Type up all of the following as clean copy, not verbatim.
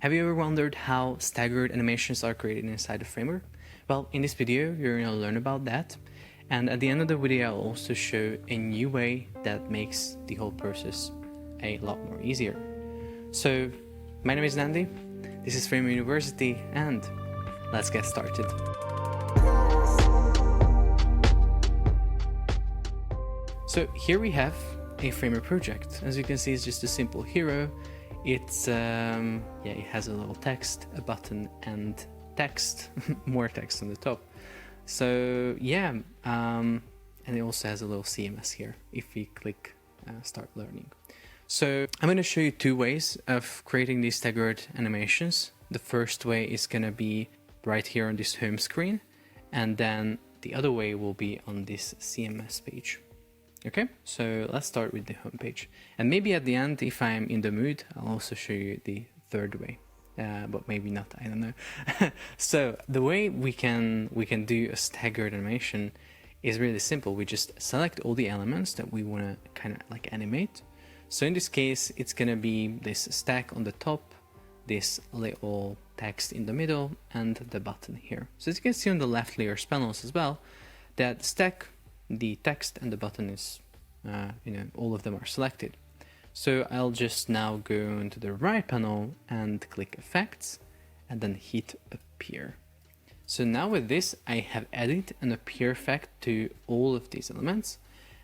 Have you ever wondered how staggered animations are created inside of Framer? Well, in this video, you're going to learn about that. And at the end of the video, I'll also show a new way that makes the whole process a lot more easier. So, my name is Nandi, this is Framer University, and let's get started. So here we have a Framer project. As you can see, it's just a simple hero. It's it has a little text, a button, and text, more text on the top. So and it also has a little CMS here if we click start learning. So I'm going to show you two ways of creating these staggered animations. The first way is going to be right here on this home screen, and then the other way will be on this CMS page. Okay, so let's start with the home page, and maybe at the end, if I'm in the mood, I'll also show you the third way, but maybe not, I don't know. So the way we can do a staggered animation is really simple. We just select all the elements that we want to kind of like animate. So in this case, it's gonna be this stack on the top, this little text in the middle, and the button here. So as you can see on the left layers panels as well, that stack, the text, and the button is, all of them are selected. So I'll just now go into the right panel and click Effects, and then hit Appear. So now with this, I have added an Appear effect to all of these elements,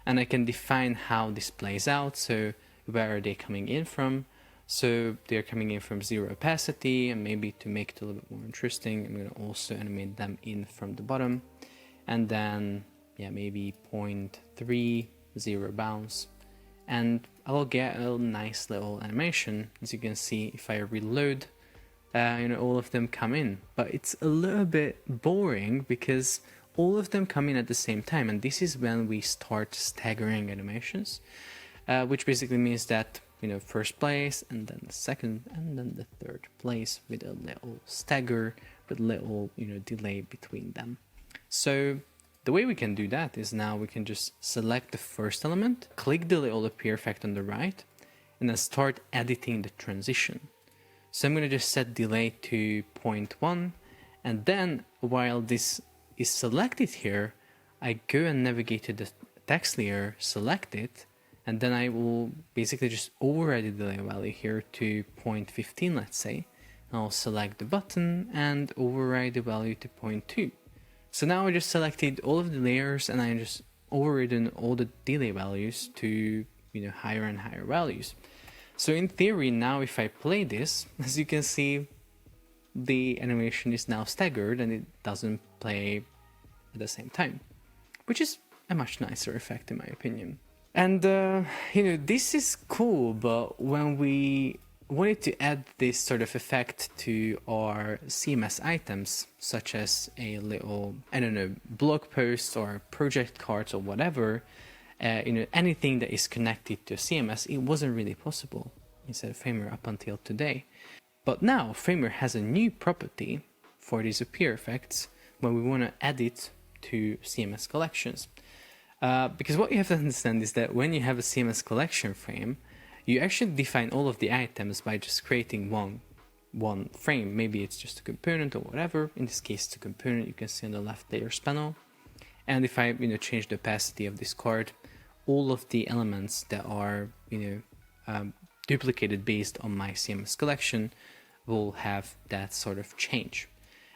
and I can define how this plays out. So where are they coming in from? So they're coming in from 0 opacity, and maybe to make it a little bit more interesting, I'm going to also animate them in from the bottom, and then maybe 0.3, 0 bounce, and I'll get a nice little animation. As you can see, if I reload, all of them come in, but it's a little bit boring because all of them come in at the same time, and this is when we start staggering animations, which basically means that first place, and then the second, and then the third place, with a little stagger, but little delay between them. So the way we can do that is now we can just select the first element, click the little appear effect on the right, and then start editing the transition. So I'm going to just set delay to 0.1, and then while this is selected here, I go and navigate to the text layer, select it, and then I will basically just override the delay value here to 0.15, let's say. I'll select the button and override the value to 0.2. So now I just selected all of the layers, and I just overridden all the delay values to higher and higher values. So in theory, now if I play this, as you can see, the animation is now staggered and it doesn't play at the same time, which is a much nicer effect in my opinion. And this is cool, but when we wanted to add this sort of effect to our CMS items, such as a little, blog post or project cards or whatever, anything that is connected to CMS, it wasn't really possible inside of Framer up until today. But now Framer has a new property for these appear effects when we want to add it to CMS collections. Because what you have to understand is that when you have a CMS collection frame, you actually define all of the items by just creating one frame. Maybe it's just a component or whatever. In this case, it's a component. You can see on the left layers panel. And if I change the opacity of this card, all of the elements that are duplicated based on my CMS collection will have that sort of change.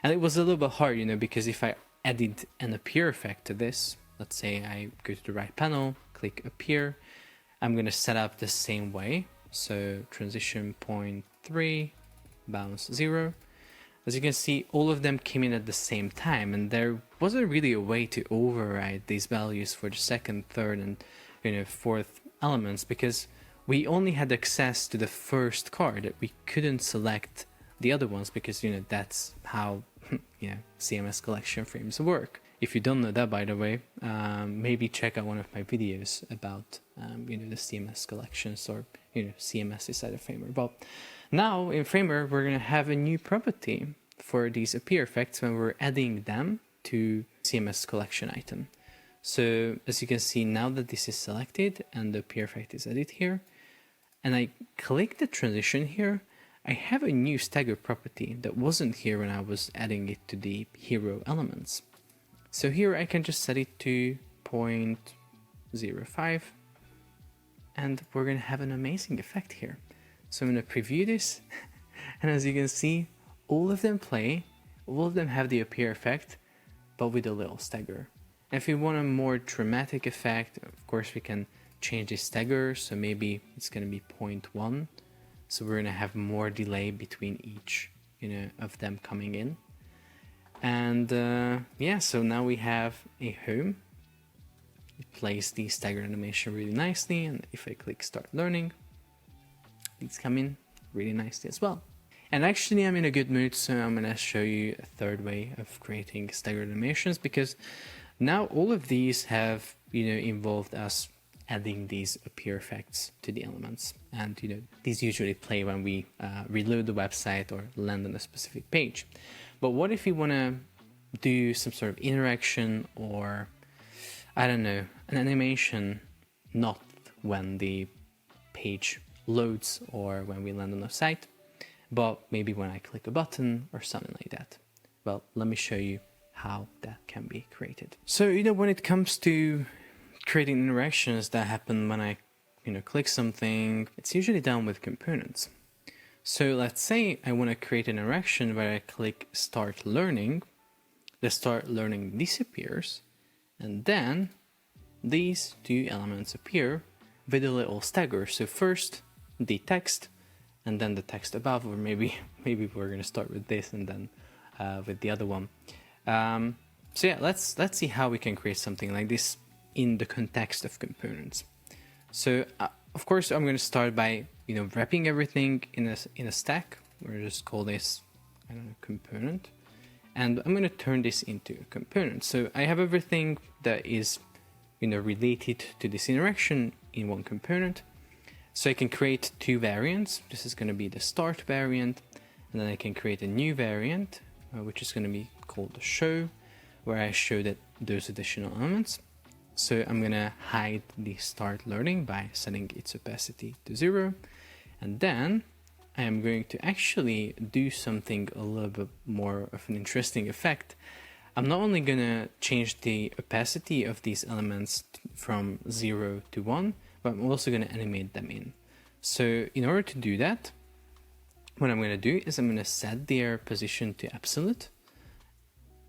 And it was a little bit hard, because if I added an appear effect to this, let's say I go to the right panel, click appear, I'm going to set up the same way. So transition 0.3, bounce 0. As you can see, all of them came in at the same time, and there wasn't really a way to override these values for the second, third, and fourth elements, because we only had access to the first card. We couldn't select the other ones because that's how CMS collection frames work. If you don't know that, by the way, maybe check out one of my videos about the CMS collections or CMS inside of Framer. But now in Framer, we're going to have a new property for these appear effects when we're adding them to CMS collection item. So as you can see, now that this is selected and the appear effect is added here, and I click the transition here, I have a new stagger property that wasn't here when I was adding it to the hero elements. So here I can just set it to 0.05 and we're going to have an amazing effect here. So I'm going to preview this and as you can see, all of them play, all of them have the appear effect, but with a little stagger. And if we want a more dramatic effect, of course we can change the stagger, so maybe it's going to be 0.1. So we're going to have more delay between each, of them coming in. And yeah, so now we have a home. It plays the stagger animation really nicely, and if I click start learning, these come in really nicely as well. And actually I'm in a good mood, so I'm going to show you a third way of creating staggered animations, because now all of these have, involved us adding these appear effects to the elements. And, these usually play when we reload the website or land on a specific page. But what if we want to do some sort of interaction or, I don't know, an animation, not when the page loads or when we land on a site, but maybe when I click a button or something like that? Well, let me show you how that can be created. So, when it comes to creating interactions that happen when I, click something, it's usually done with components. So let's say I want to create an interaction where I click start learning, the start learning disappears, and then these two elements appear with a little stagger. So first the text and then the text above, or maybe we're going to start with this and then with the other one. So yeah, let's see how we can create something like this in the context of components. So of course I'm going to start by wrapping everything in a stack. We'll just call this, I don't know, component, and I'm going to turn this into a component. So I have everything that is related to this interaction in one component. So I can create two variants. This is going to be the start variant, and then I can create a new variant which is going to be called the show, where I show that those additional elements. So I'm going to hide the start learning by setting its opacity to 0. And then I am going to actually do something a little bit more of an interesting effect. I'm not only going to change the opacity of these elements from 0 to 1, but I'm also going to animate them in. So in order to do that, what I'm going to do is I'm going to set their position to absolute.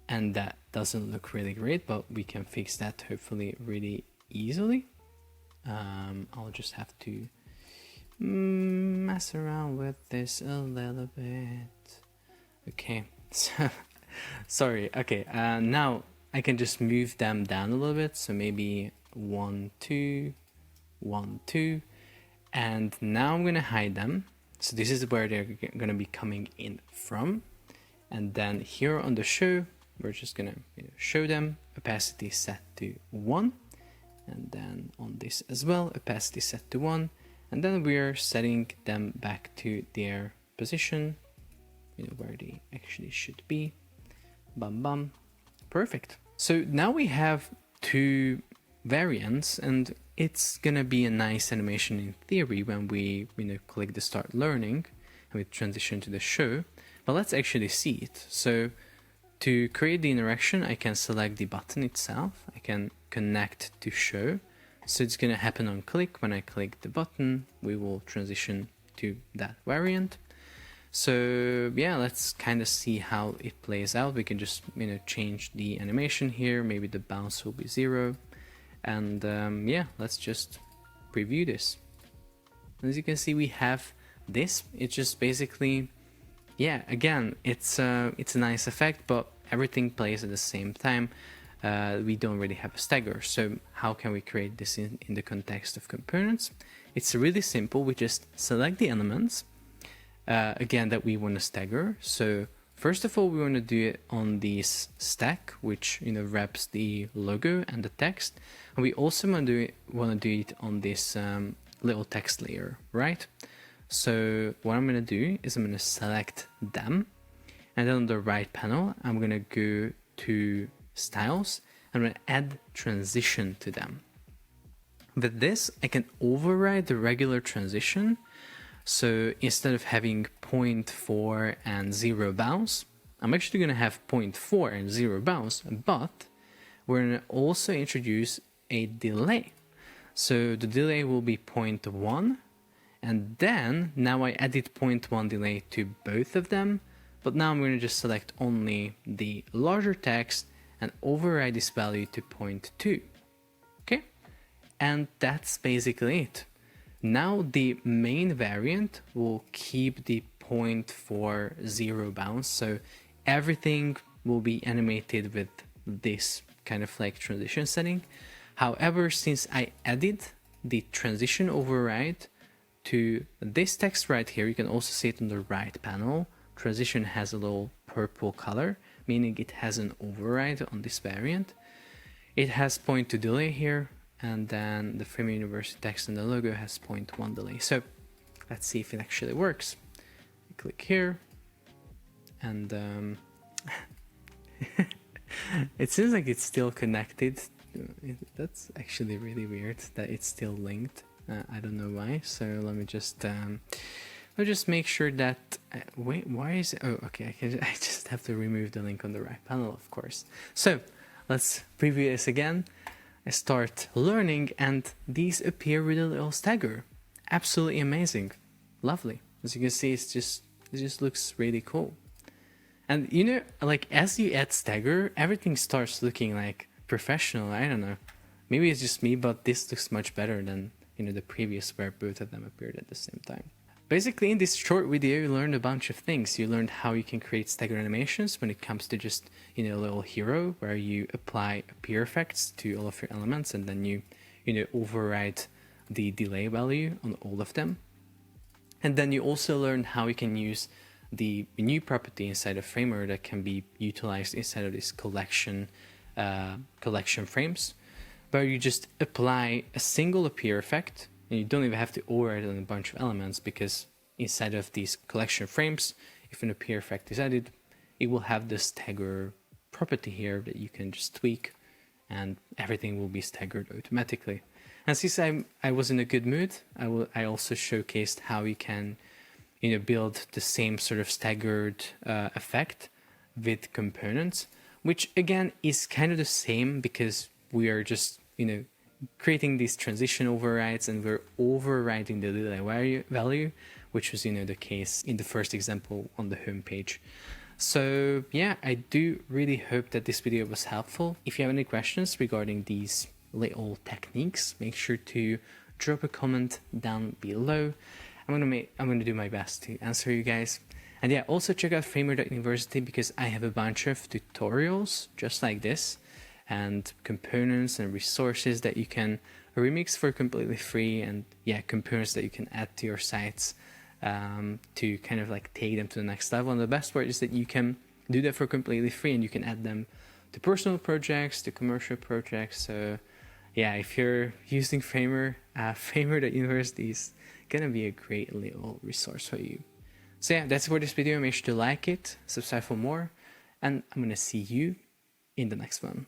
And that doesn't look really great, but we can fix that hopefully really easily. I'll just have to mess around with this a little bit. Okay, so sorry. Okay, now I can just move them down a little bit. So maybe 1, 2, 1, 2, and now I'm gonna hide them. So this is where they're gonna be coming in from, and then here on the show, we're just gonna show them opacity set to 1, and then on this as well, opacity set to 1, and then we're setting them back to their position, where they actually should be. Bam bam, perfect. So now we have two variants, and it's gonna be a nice animation in theory when we click the start learning and we transition to the show. But let's actually see it. So to create the interaction, I can select the button itself. I can connect to show. So it's going to happen on click. When I click the button, we will transition to that variant. So yeah, let's kind of see how it plays out. We can just change the animation here. Maybe the bounce will be 0. And yeah, let's just preview this. As you can see, we have this. It's just basically, yeah, again, it's a nice effect, but everything plays at the same time. We don't really have a stagger. So how can we create this in the context of components? It's really simple. We just select the elements, again, that we want to stagger. So first of all, we want to do it on this stack, which wraps the logo and the text. And we also want to do it on this little text layer, right? So what I'm going to do is I'm going to select them, and then on the right panel, I'm going to go to styles. I'm going to add transition to them. With this, I can override the regular transition So instead of having 0.4 and 0 bounce, I'm actually going to have 0.4 and 0 bounce, but we're going to also introduce a delay. So the delay will be 0.1, and then now I added 0.1 delay to both of them, but now I'm going to just select only the larger text and override this value to 0.2. Okay, and that's basically it. Now the main variant will keep the 0.40 bounce, so everything will be animated with this kind of like transition setting. However, since I added the transition override to this text right here, you can also see it on the right panel. Transition has a little purple color, meaning it has an override on this variant. It has 0.2 delay here, and then the Framer University text and the logo has 0.1 delay. So let's see if it actually works. Click here, and it seems like it's still connected. That's actually really weird that it's still linked. I don't know why. So let me just make sure that wait, why is it? Oh, okay. I just have to remove the link on the right panel, of course. So let's preview this again. I start learning, and these appear with a little stagger. Absolutely amazing, lovely. As you can see, it just looks really cool. And you know, like as you add stagger, everything starts looking like professional. I don't know, maybe it's just me, but this looks much better than, you know, the previous where both of them appeared at the same time. Basically, in this short video, you learned a bunch of things. You learned how you can create stagger animations when it comes to just, you know, a little hero where you apply appear effects to all of your elements, and then you know, override the delay value on all of them. And then you also learned how you can use the new property inside of Framer that can be utilized inside of this collection frames, where you just apply a single appear effect, and you don't even have to override on a bunch of elements, because inside of these collection frames, if an appear effect is added, it will have the stagger property here that you can just tweak, and everything will be staggered automatically. And since I was in a good mood, I also showcased how you can, you know, build the same sort of staggered effect with components, which again is kind of the same, because we are just, you know, creating these transition overrides, and we're overriding the delay value, which was, you know, the case in the first example on the home page. So yeah, I do really hope that this video was helpful. If you have any questions regarding these little techniques, make sure to drop a comment down below. I'm gonna do my best to answer you guys. And yeah, also check out Framer.University, because I have a bunch of tutorials just like this, and components and resources that you can remix for completely free, and yeah, components that you can add to your sites to kind of like take them to the next level. And the best part is that you can do that for completely free, and you can add them to personal projects, to commercial projects. So yeah, if you're using Framer, Framer.University is gonna be a great little resource for you. So yeah, that's it for this video. Make sure to like it, subscribe for more, and I'm gonna see you in the next one.